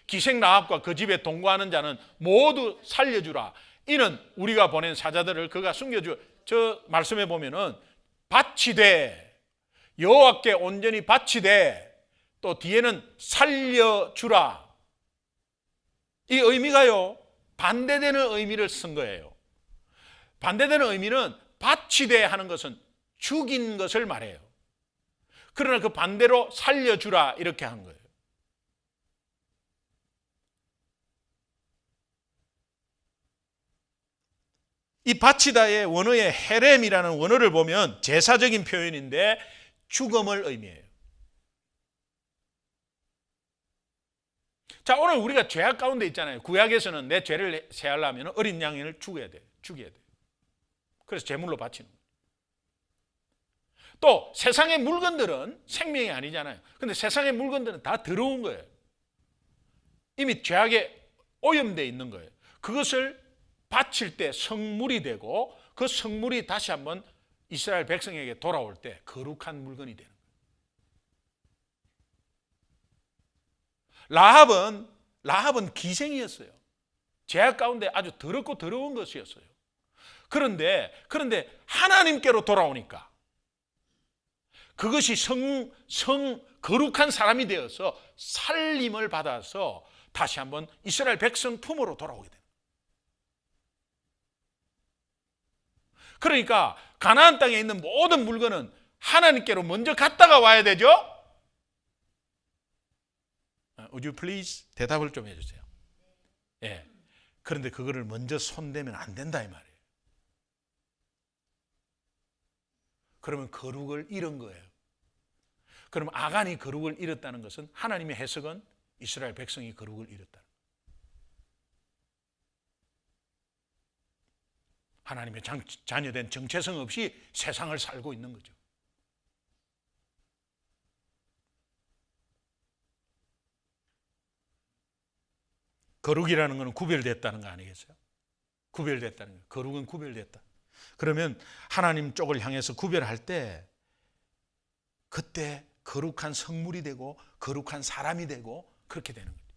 기생 라합과 그 집에 동거하는 자는 모두 살려주라. 이는 우리가 보낸 사자들을 그가 숨겨주. 저 말씀에 보면은 바치되, 여호와께 온전히 바치되, 또 뒤에는 살려주라. 이 의미가요, 반대되는 의미를 쓴 거예요. 반대되는 의미는 바치되 하는 것은 죽인 것을 말해요. 그러나 그 반대로 살려주라 이렇게 한 거예요. 이 바치다의 원어의 헤렘이라는 원어를 보면 제사적인 표현인데 죽음을 의미해요. 자, 오늘 우리가 죄악 가운데 있잖아요. 구약에서는 내 죄를 세하려면 어린 양을 죽여야 돼요. 그래서 제물로 바치는 거예요. 또 세상의 물건들은 생명이 아니잖아요. 근데 세상의 물건들은 다 더러운 거예요. 이미 죄악에 오염되어 있는 거예요. 그것을 바칠 때 성물이 되고 그 성물이 다시 한번 이스라엘 백성에게 돌아올 때 거룩한 물건이 되는 거예요. 라합은 기생이었어요. 죄악 가운데 아주 더럽고 더러운 것이었어요. 그런데 하나님께로 돌아오니까 그것이 거룩한 사람이 되어서 살림을 받아서 다시 한번 이스라엘 백성 품으로 돌아오게 됩니다. 그러니까 가나안 땅에 있는 모든 물건은 하나님께로 먼저 갔다가 와야 되죠. Would you please 대답을 좀 해주세요. 예. 그런데 그거를 먼저 손대면 안 된다 이 말이에요. 그러면 거룩을 잃은 거예요. 그럼 아간이 거룩을 잃었다는 것은, 하나님의 해석은 이스라엘 백성이 거룩을 잃었다. 하나님의 자녀된 정체성 없이 세상을 살고 있는 거죠. 거룩이라는 것은 구별됐다는 거 아니겠어요? 구별됐다는 거예요. 거룩은 구별됐다. 그러면 하나님 쪽을 향해서 구별할 때, 그때 거룩한 성물이 되고 거룩한 사람이 되고 그렇게 되는 거예요.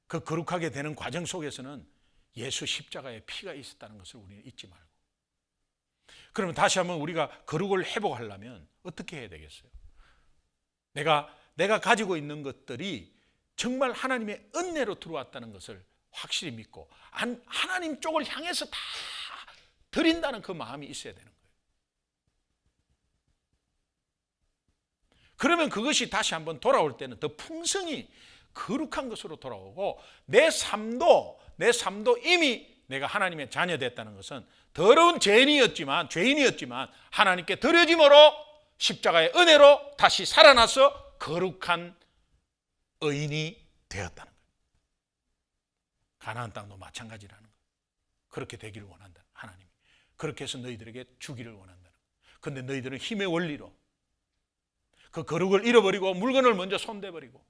그 거룩하게 되는 과정 속에서는 예수 십자가의 피가 있었다는 것을 우리는 잊지 말고. 그러면 다시 한번 우리가 거룩을 회복하려면 어떻게 해야 되겠어요? 내가 가지고 있는 것들이 정말 하나님의 은혜로 들어왔다는 것을 확실히 믿고 하나님 쪽을 향해서 다 드린다는 그 마음이 있어야 되는 거예요. 그러면 그것이 다시 한번 돌아올 때는 더 풍성히 거룩한 것으로 돌아오고, 내 삶도 이미 내가 하나님의 자녀 됐다는 것은 더러운 죄인이었지만 하나님께 드려짐으로 십자가의 은혜로 다시 살아나서 거룩한 의인이 되었다는 거예요. 가나안 땅도 마찬가지라는 거예요. 그렇게 되기를 원한다, 하나님이. 그렇게 해서 너희들에게 주기를 원한다는 거예요. 그런데 너희들은 힘의 원리로 그 거룩을 잃어버리고 물건을 먼저 손대버리고,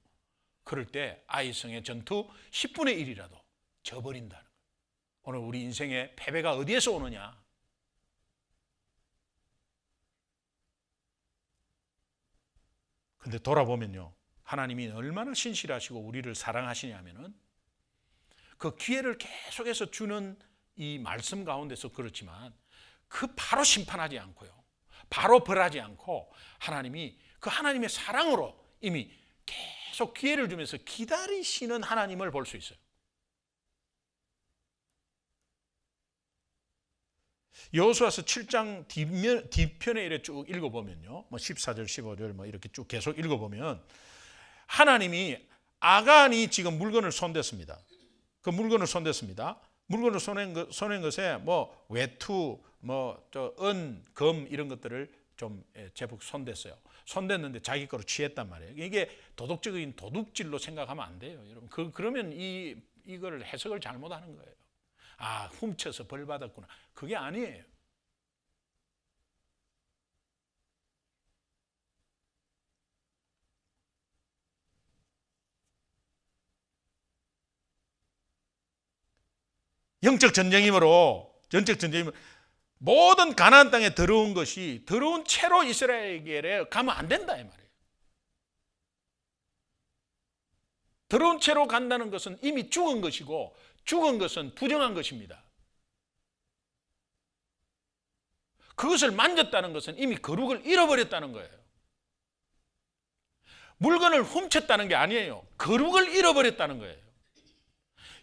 그럴 때 아이성의 전투 10분의 1이라도 져버린다는 거예요. 오늘 우리 인생의 패배가 어디에서 오느냐? 근데 돌아보면요, 하나님이 얼마나 신실하시고 우리를 사랑하시냐면은, 그 기회를 계속해서 주는 이 말씀 가운데서 그렇지만, 그 바로 심판하지 않고요, 바로 벌하지 않고, 하나님이 그 하나님의 사랑으로 이미 계속 기회를 주면서 기다리시는 하나님을 볼 수 있어요. 여호수아서 7장 뒤편에 이렇게 쭉 읽어보면요, 14절 15절 이렇게 쭉 계속 읽어보면, 하나님이 아간이 지금 물건을 손댔습니다. 그 물건을 손댔습니다. 물건을 손댄 것에 외투, 은, 금 이런 것들을 좀 제법 손댔어요. 손댔는데 자기 거로 취했단 말이에요. 이게 도덕적인 도둑질로 생각하면 안 돼요, 여러분. 그러면 이걸 해석을 잘못하는 거예요. 아, 훔쳐서 벌 받았구나. 그게 아니에요. 영적 전쟁이므로 모든 가나안 땅에 들어온 것이 더러운 채로 이스라엘에게 가면 안 된다 이 말이에요. 더러운 채로 간다는 것은 이미 죽은 것이고, 죽은 것은 부정한 것입니다. 그것을 만졌다는 것은 이미 거룩을 잃어버렸다는 거예요. 물건을 훔쳤다는 게 아니에요. 거룩을 잃어버렸다는 거예요.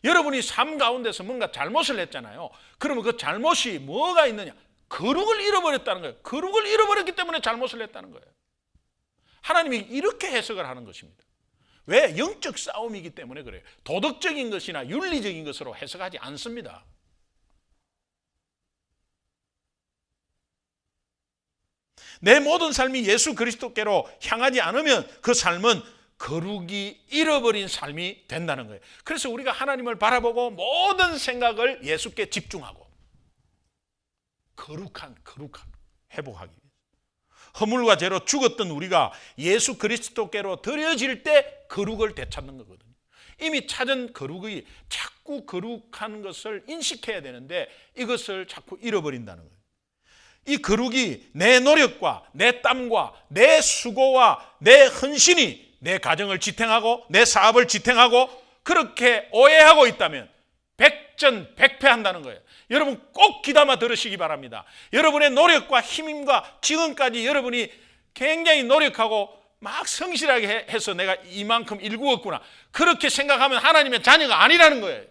여러분이 삶 가운데서 뭔가 잘못을 했잖아요. 그러면 그 잘못이 뭐가 있느냐? 거룩을 잃어버렸다는 거예요. 거룩을 잃어버렸기 때문에 잘못을 했다는 거예요. 하나님이 이렇게 해석을 하는 것입니다. 왜? 영적 싸움이기 때문에 그래요. 도덕적인 것이나 윤리적인 것으로 해석하지 않습니다. 내 모든 삶이 예수 그리스도께로 향하지 않으면 그 삶은 거룩이 잃어버린 삶이 된다는 거예요. 그래서 우리가 하나님을 바라보고 모든 생각을 예수께 집중하고 거룩한 회복하기 위해서, 허물과 죄로 죽었던 우리가 예수 그리스도께로 드려질 때 거룩을 되찾는 거거든요. 이미 찾은 거룩이 자꾸 거룩한 것을 인식해야 되는데 이것을 자꾸 잃어버린다는 거예요. 이 거룩이 내 노력과 내 땀과 내 수고와 내 헌신이 내 가정을 지탱하고 내 사업을 지탱하고 그렇게 오해하고 있다면 백전백패한다는 거예요. 여러분 꼭 귀담아 들으시기 바랍니다. 여러분의 노력과 힘과 지금까지 여러분이 굉장히 노력하고 막 성실하게 해서 내가 이만큼 일구었구나, 그렇게 생각하면 하나님의 자녀가 아니라는 거예요.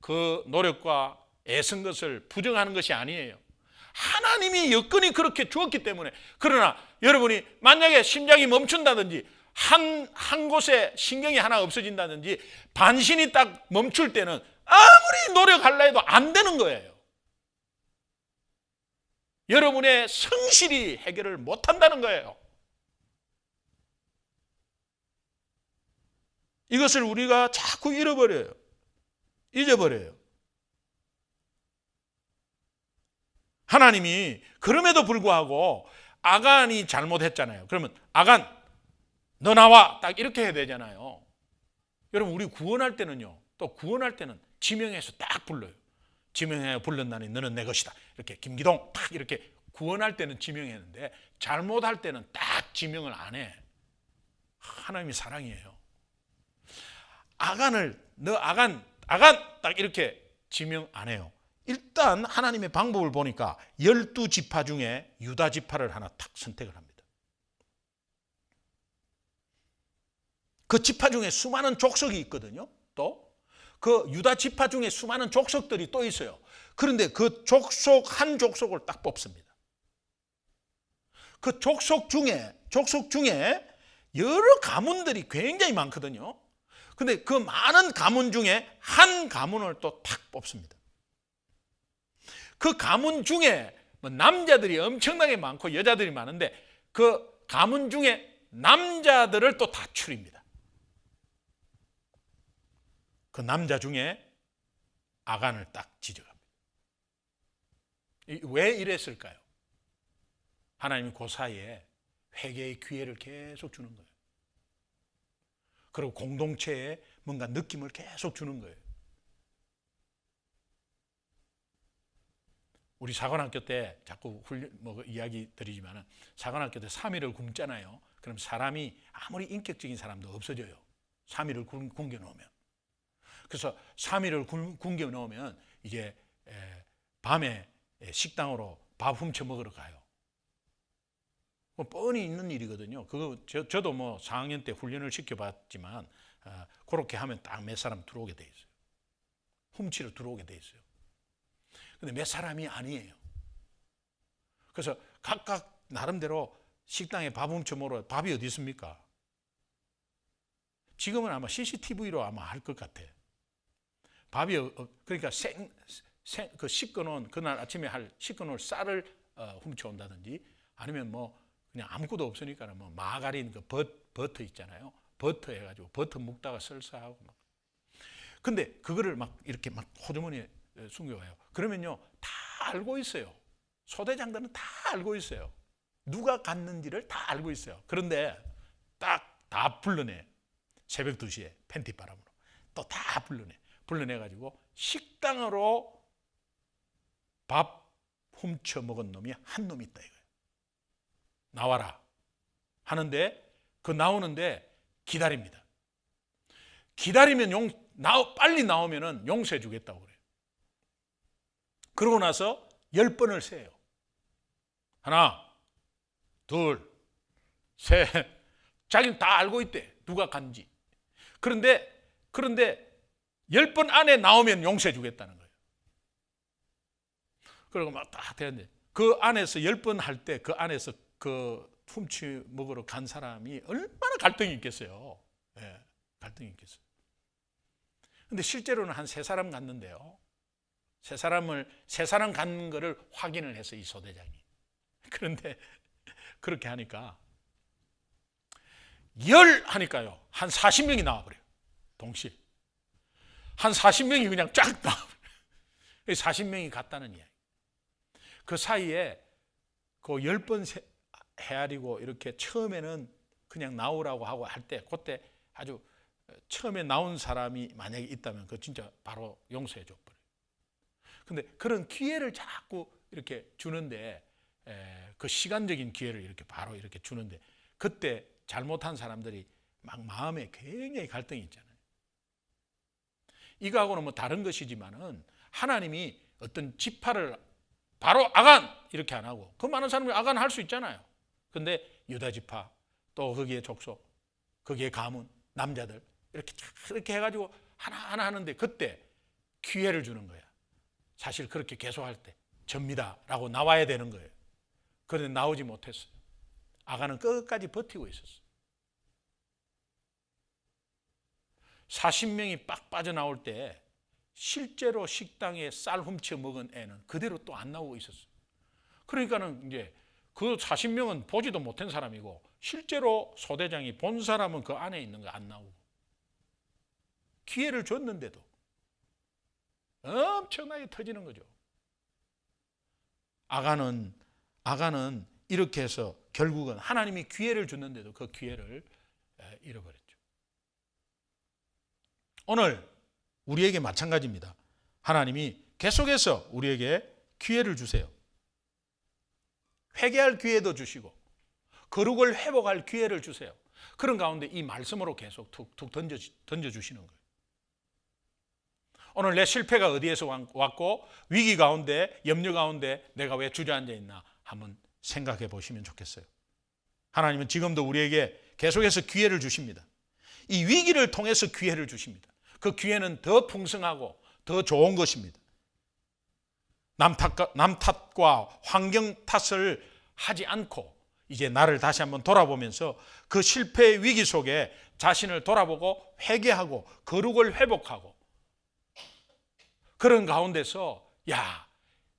그 노력과 애쓴 것을 부정하는 것이 아니에요. 하나님이 여건이 그렇게 주었기 때문에. 그러나 여러분이 만약에 심장이 멈춘다든지 한 곳에 신경이 하나 없어진다든지 반신이 딱 멈출 때는 아무리 노력하려 해도 안 되는 거예요. 여러분의 성실이 해결을 못한다는 거예요. 이것을 우리가 자꾸 잃어버려요. 잊어버려요. 하나님이 그럼에도 불구하고 아간이 잘못했잖아요. 그러면 아간 너 나와 딱 이렇게 해야 되잖아요. 여러분 우리 구원할 때는요. 또 구원할 때는 지명해서 딱 불러요. 지명해 불렀나니 너는 내 것이다. 이렇게 김기동 딱 이렇게 구원할 때는 지명했는데 잘못할 때는 딱 지명을 안 해. 하나님이 사랑이에요. 아간을 너 아간 딱 이렇게 지명 안 해요. 일단 하나님의 방법을 보니까 12지파 중에 유다 지파를 하나 탁 선택을 합니다. 그 지파 중에 수많은 족속이 있거든요. 또 그 유다 지파 중에 수많은 족속들이 또 있어요. 그런데 그 족속 한 족속을 딱 뽑습니다. 그 족속 중에 여러 가문들이 굉장히 많거든요. 근데 그 많은 가문 중에 한 가문을 또 탁 뽑습니다. 그 가문 중에 남자들이 엄청나게 많고 여자들이 많은데 그 가문 중에 남자들을 또 다 추립니다. 그 남자 중에 아간을 딱 지정합니다. 왜 이랬을까요? 하나님이 그 사이에 회개의 기회를 계속 주는 거예요. 그리고 공동체에 뭔가 느낌을 계속 주는 거예요. 우리 사관학교 때 자꾸 이야기 드리지만 사관학교 때 3일을 굶잖아요. 그럼 사람이 아무리 인격적인 사람도 없어져요. 3일을 굶겨 놓으면. 그래서 3일을 굶겨 놓으면 이제 밤에 식당으로 밥 훔쳐 먹으러 가요. 뻔히 있는 일이거든요. 그거 저도 4학년 때 훈련을 시켜봤지만 그렇게 하면 딱 몇 사람 들어오게 돼 있어요. 훔치러 들어오게 돼 있어요. 근데 몇 사람이 아니에요. 그래서 각각 나름대로 식당에 밥 훔쳐 먹으러 밥이 어디 있습니까? 지금은 아마 CCTV로 아마 할 것 같아. 밥이 그러니까 그 씻겨놓은 그날 아침에 씻겨놓은 쌀을 훔쳐온다든지 아니면 그냥 아무것도 없으니까 마가린 그 버터 있잖아요. 버터 해가지고 버터 묵다가 설사하고 막. 근데 그거를 이렇게 호주머니에 숨겨와요. 그러면요 다 알고 있어요. 소대장들은 다 알고 있어요. 누가 갔는지를 다 알고 있어요. 그런데 딱 다 불러내. 새벽 2시에 팬티바람으로 또 다 불러내가지고 식당으로 밥 훔쳐 먹은 놈이 한 놈이 있다 이거예요. 나와라 하는데 그 나오는데 기다립니다. 기다리면 빨리 나오면은 용서해 주겠다고 그래요. 그러고 나서 10번을 세요. 하나, 둘, 셋. 자기는 다 알고 있대. 누가 간지. 그런데 10번 안에 나오면 용서해 주겠다는 거예요. 그리고 딱 되는데 그 안에서 10번 할 때 그 안에서 그 훔치 먹으러 간 사람이 얼마나 갈등이 있겠어요. 네, 갈등이 있겠어요. 근데 실제로는 한 3사람 갔는데요. 3사람 간 거를 확인을 해서 이 소대장이. 그런데 그렇게 하니까 하니까요. 한 40명이 나와버려요. 동시에. 한 40명이 그냥 쫙 나와버려요. 40명이 갔다는 이야기. 그 사이에 그 10번 헤아리고 이렇게 처음에는 그냥 나오라고 하고 할 때 그때 아주 처음에 나온 사람이 만약에 있다면 그 진짜 바로 용서해 줘 버려요. 근데 그런 기회를 자꾸 이렇게 주는데 그 시간적인 기회를 이렇게 바로 이렇게 주는데 그때 잘못한 사람들이 마음에 굉장히 갈등이 있잖아요. 이거하고는 다른 것이지만은 하나님이 어떤 지파를 바로 아간 이렇게 안 하고 그 많은 사람이 아간 할 수 있잖아요. 근데 유다 지파 또 거기에 족속 거기에 가문 남자들 이렇게 해가지고 하나하나 하는데 그때 기회를 주는 거야. 사실 그렇게 계속할 때 접니다라고 나와야 되는 거예요. 그런데 나오지 못했어요. 아간은 끝까지 버티고 있었어요. 40명이 빡 빠져나올 때 실제로 식당에 쌀 훔쳐 먹은 애는 그대로 또 안 나오고 있었어요. 그러니까는 이제 그 40명은 보지도 못한 사람이고 실제로 소대장이 본 사람은 그 안에 있는 거 안 나오고, 기회를 줬는데도 엄청나게 터지는 거죠. 아간은 이렇게 해서 결국은 하나님이 기회를 줬는데도 그 기회를 잃어버렸죠. 오늘 우리에게 마찬가지입니다. 하나님이 계속해서 우리에게 기회를 주세요. 회개할 기회도 주시고 거룩을 회복할 기회를 주세요. 그런 가운데 이 말씀으로 계속 툭툭 던져주시는 거예요. 오늘 내 실패가 어디에서 왔고 위기 가운데, 염려 가운데 내가 왜 주저앉아 있나 한번 생각해 보시면 좋겠어요. 하나님은 지금도 우리에게 계속해서 기회를 주십니다. 이 위기를 통해서 기회를 주십니다. 그 기회는 더 풍성하고 더 좋은 것입니다. 남 탓과 환경 탓을 하지 않고 이제 나를 다시 한번 돌아보면서 그 실패의 위기 속에 자신을 돌아보고 회개하고 거룩을 회복하고, 그런 가운데서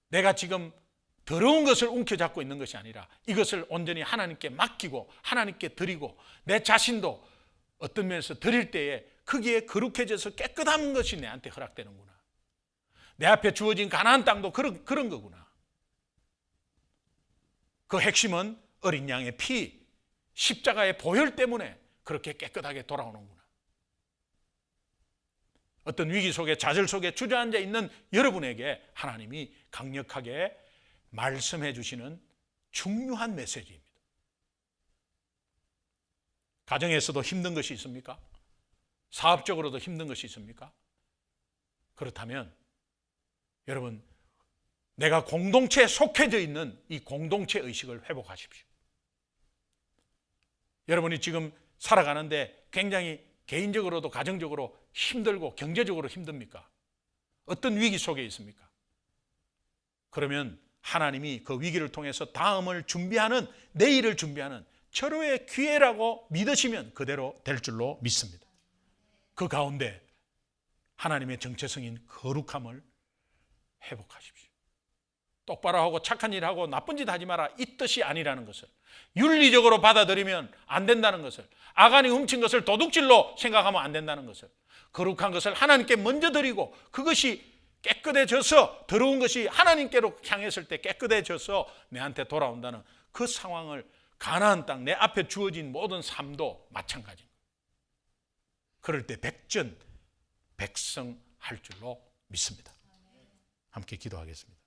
내가 지금 더러운 것을 움켜잡고 있는 것이 아니라 이것을 온전히 하나님께 맡기고 하나님께 드리고 내 자신도 어떤 면에서 드릴 때에 거기에 거룩해져서 깨끗한 것이 내한테 허락되는구나. 내 앞에 주어진 가나안 땅도 그런 거구나. 그 핵심은 어린 양의 피, 십자가의 보혈 때문에 그렇게 깨끗하게 돌아오는구나. 어떤 위기 속에, 좌절 속에 주저앉아 있는 여러분에게 하나님이 강력하게 말씀해 주시는 중요한 메시지입니다. 가정에서도 힘든 것이 있습니까? 사업적으로도 힘든 것이 있습니까? 그렇다면 여러분, 내가 공동체에 속해져 있는 이 공동체 의식을 회복하십시오. 여러분이 지금 살아가는데 굉장히 개인적으로도 가정적으로 힘들고 경제적으로 힘듭니까? 어떤 위기 속에 있습니까? 그러면 하나님이 그 위기를 통해서 다음을 준비하는, 내일을 준비하는 절호의 기회라고 믿으시면 그대로 될 줄로 믿습니다. 그 가운데 하나님의 정체성인 거룩함을 회복하십시오. 똑바로 하고 착한 일 하고 나쁜 짓 하지 마라, 이 뜻이 아니라는 것을, 윤리적으로 받아들이면 안 된다는 것을, 아간이 훔친 것을 도둑질로 생각하면 안 된다는 것을, 거룩한 것을 하나님께 먼저 드리고 그것이 깨끗해져서, 더러운 것이 하나님께로 향했을 때 깨끗해져서 내한테 돌아온다는 그 상황을, 가나안 땅 내 앞에 주어진 모든 삶도 마찬가지입니다. 그럴 때 백전 백성할 줄로 믿습니다. 함께 기도하겠습니다.